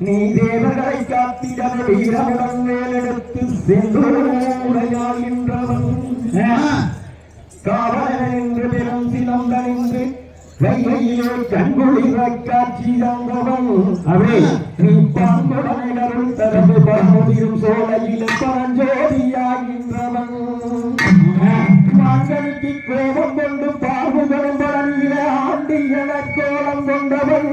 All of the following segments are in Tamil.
நீ தேவர்களை காத்திடவே வீரமுடன் மேலெடுத்து சென்றுடையாகின்றவன் காவலன் என்று பெரும் சிலம்பன் என்று கையிலே கண்குளிர காட்சி தந்தவன் அவே நீ பாம்புடனை அருள் தரவு பரமுதிரும் சோலையிலே பரஞ்சோதியாகின்றவன் மாங்கனிக்கு கோபம் கொண்டு பார்வுகளும் படனிலே ஆண்டி என கோலம் கொண்டவன்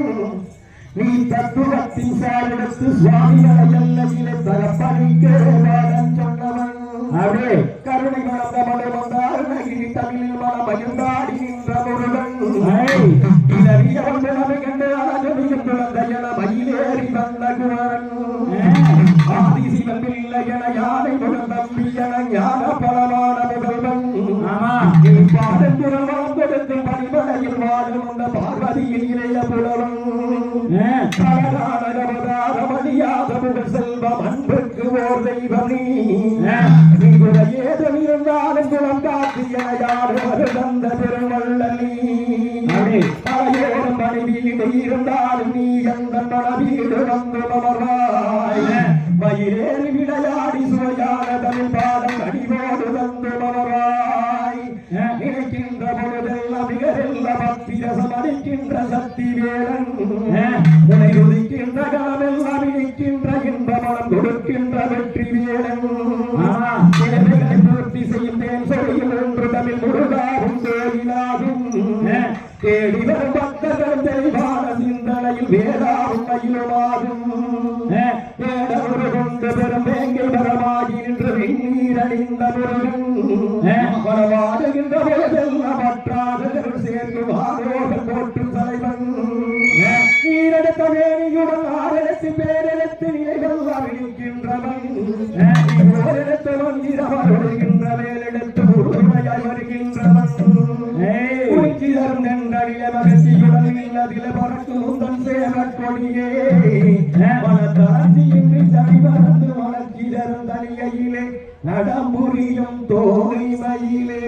நீ தத்துவத்தின் சாரெடுத்து சுவாமிகளை எல்லையிலே தரப்பணிக்க வாதம் சொன்னவன் அவே கருணை வளர்ந்த மலை வந்தார் நகிரி தமிழில் மன மகிழ்ந்தாடி நின்ற முருகன் இளவியவன் நிலைமை கண்டு அழகமையும் குழந்தை என மயிலேறி வந்த குமரன் ஆதிசிவன் பிள்ளை என யானை முதல் தம்பி என ஞான பலமான முதல்வன் பாடல் குரல் கொடுத்து பணிமலையில் வாழும் அந்த பார்வதியில் இளைய புலவன் மணியாத புகழ் செல்வம் அன்புக்கு ஓர் தெய்வம் நீ ஏதும் இருந்தாலும் குளம் காட்டிய யாரு தந்த பெருவள்ளி பழையோரும் மணி வீடு இருந்தாலும் நீ எந்த மன வீடு வந்து மலர்வாய் மயிலேறி விளையாடி சுவையான தமிழ் பாடம் அடிவோடு வந்து மலர்வாய் நினைக்கின்ற பொழுதெல்லாம் மிகரெல்ல பக்தி ரசம் அளிக்கின்ற சக்தி வேலன் உனை உதிக்கின்ற காலமெல்லாம் இணைக்கின்ற இன்ப மனம் கொடுக்கின்ற வெற்றி வேலன் நிலைமைகளை பூர்த்தி செய்யும் சொல்லில் ஒன்று தமிழ் முருகாகும் கோயிலாகும் தேடி வரும் பக்தர்கள் தெளிவான சிந்தனையில் வேதாவும் மயிலுமாகும் வேடமுரு கொண்டு பெரும் வேங்கை வரமாகி நின்று வெண்ணீர் அணிந்த முருகன் வரவாடுகின்ற போதெல்லாம் மற்றாதவர்கள் சேர்ந்து வாரோகம் போற்றும் தலைவன் நீரெடுத்த வேணியுடன் ஆரெடுத்து பேரெடுத்து நிலைகள் அறிவிக்கின்றவன் ஓரெடுத்து வந்திரவர் ஒழுகின்ற மேலெடுத்து உறுதிமையாய் வருகின்றவன் குறிச்சிதரும் நென்றடிய மகிழ்ச்சியுடன் இல்லதிலே பறக்கும் உந்தன் சேவற் கொடியே மனத்தாட்சியின்றி தனி மறந்து மலர்ச்சிதரும் தனிகையிலே நடம்புரியும் தோகைமையிலே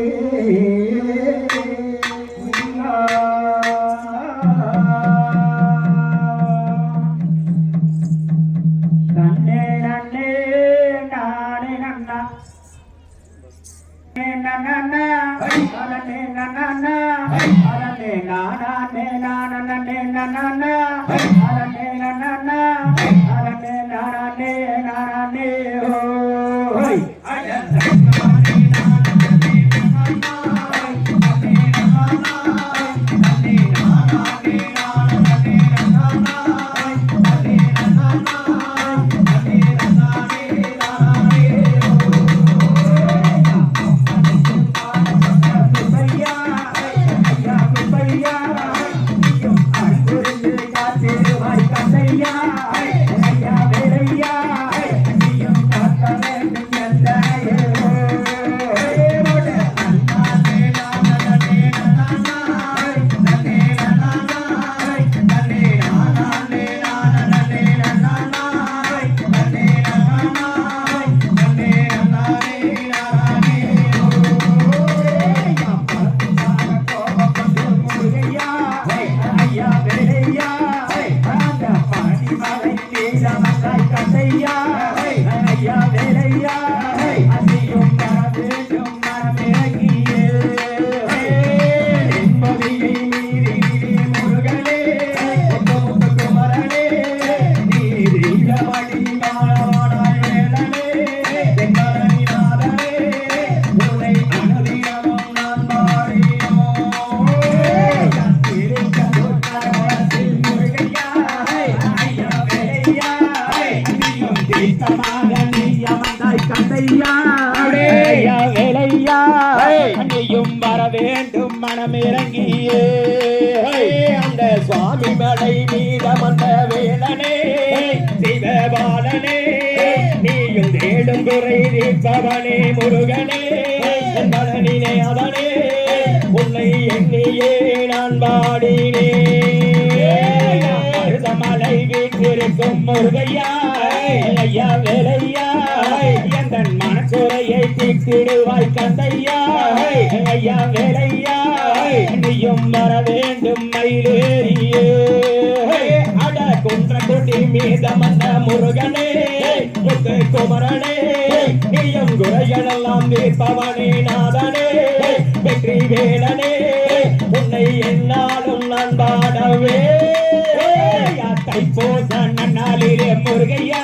வேண்டும் மனமிறங்கியே அந்த சுவாமி மலை மீதமந்த வேலனே சிவபாலனே நீயும் தேடும் குறை தீர்ப்பவனே முருகனே பலனினே அவனே உன்னை எண்ணியே நான் பாடினே மலை வீட்டிருக்கும் முருகையா ஐயா வேலையா எந்தன் மனக்குறையை தீர்த்திடுவாய் கந்தையா ஐயா வேலையா நீயும் வர வேண்டும் மயிலேறியே மீதமந்த முருகனே முத்து குமரனே நீயும் குறைகளெல்லாம் தீர்ப்பவனே நாதனே வெற்றி வேலனே உன்னை என்னாலும் நான் பாடவே தைப்பூச நன்னாளிலே முருகையா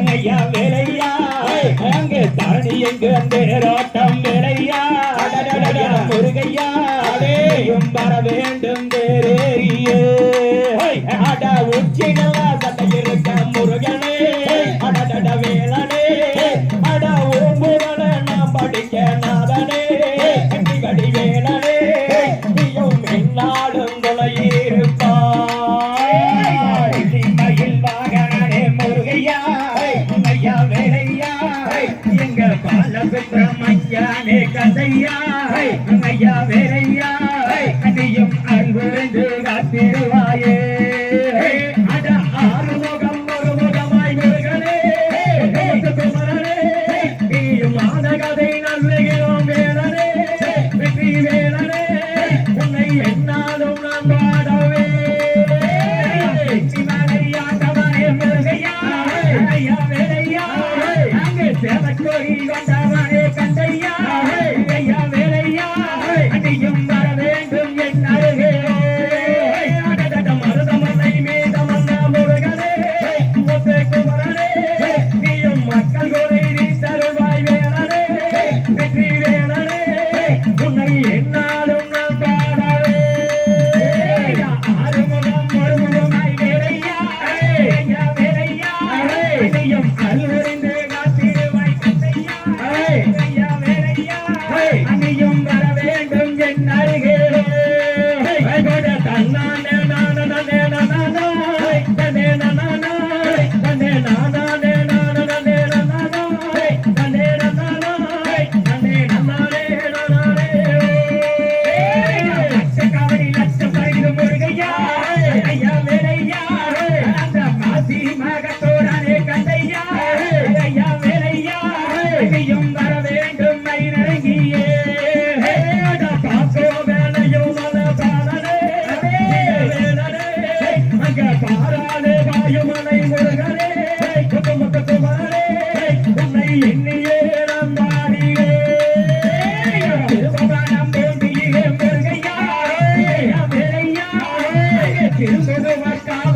ஐயா வேலையா அங்கே தரணி எங்கு அந்த ரோட்டம் வேலையா முருகையா அடேயும் வர வேண்டும் வேறேறியே அட உச்சி நல்லா சட்டை இருக்க முருகனே அடட வேலனே அட உரும்புகள நான் படிக்க நாதனே கடி வேலனே நீயும் என்னாலும் தொலையிருப்பாய் மயில் வாகனே முருகையா ஐயா வேலையா எங்க பால சுப்பிரமணியனே கதையா ஐயா வேலையா நீயும் அன்புந்து காத்திருவாயே அட ஆறுமுகம் ஒரு முகமாய் முருகனே குமரனே நீயும் ஆன கதை நல்லுகிறோம் வேலனே வெற்றி வேலனே உன்னை என்னாலும் நான் பாடவே சேவக்கோரி கொண்டவனே கந்தையா ஐயா வேலையா அடியும் வர வேண்டும் என் அருகே மருதமலை மீதமல்ல முருகனே முத்து குமரனே நீயும் மக்கள் கொலை நீ தருவாய் வேலனே வெற்றி வேலனே உன்னை என்னாலும் நான் பாடவே ஆறுமுகம் மறுமுகமாய் வேலையா ஐயா வேலையா நீயும் கல்வறிந்து அணியும் வர வேண்டும் என் அருகே தன்னானே நானே கவடி லட்சம் பரிது முருகையா ஐயா வேலையா அந்த மாசி மகத்தோரானே கந்தையா ஐயா வேலையா அணியும் வர வேண்டும் பாராளே வாயுமலை முருகனே முத்து குமரனே உன்னை எண்ணியே நாம் பாடியே திருபவனம் வேண்டியே முருகையா வேலையா திரும்புவதற்காக